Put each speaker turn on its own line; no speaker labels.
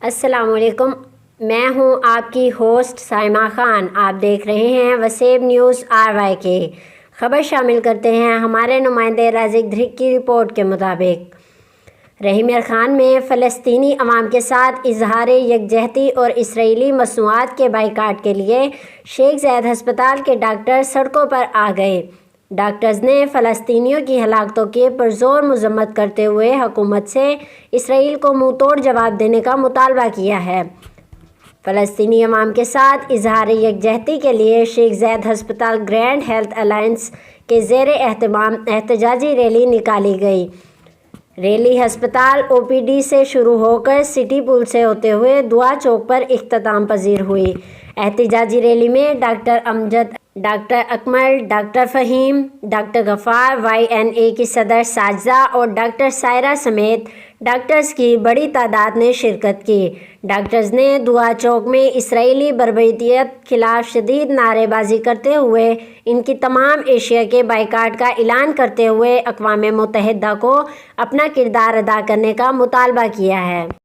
السلام علیکم، میں ہوں آپ کی ہوسٹ سائمہ خان۔ آپ دیکھ رہے ہیں وسیب نیوز RY کے۔ خبر شامل کرتے ہیں ہمارے نمائندے رازق دھرک کی رپورٹ کے مطابق۔ رحیم خان میں فلسطینی عوام کے ساتھ اظہار یکجہتی اور اسرائیلی مصنوعات کے بائیکاٹ کے لیے شیخ زاید ہسپتال کے ڈاکٹر سڑکوں پر آ گئے۔ ڈاکٹرز نے فلسطینیوں کی ہلاکتوں کی پرزور مذمت کرتے ہوئے حکومت سے اسرائیل کو منہ توڑ جواب دینے کا مطالبہ کیا ہے۔ فلسطینی عوام کے ساتھ اظہار یکجہتی کے لیے شیخ زاید ہسپتال گرینڈ ہیلتھ الائنس کے زیر اہتمام احتجاجی ریلی نکالی گئی۔ ریلی ہسپتال OPD سے شروع ہو کر سٹی پول سے ہوتے ہوئے دعا چوک پر اختتام پذیر ہوئی۔ احتجاجی ریلی میں ڈاکٹر امجد، ڈاکٹر اکمل، ڈاکٹر فہیم، ڈاکٹر غفار، YNA کی صدر ساجدہ اور ڈاکٹر سائرہ سمیت ڈاکٹرز کی بڑی تعداد نے شرکت کی۔ ڈاکٹرز نے دعا چوک میں اسرائیلی بربریت خلاف شدید نعرے بازی کرتے ہوئے ان کی تمام اشیاء کے بائیکاٹ کا اعلان کرتے ہوئے اقوام متحدہ کو اپنا کردار ادا کرنے کا مطالبہ کیا ہے۔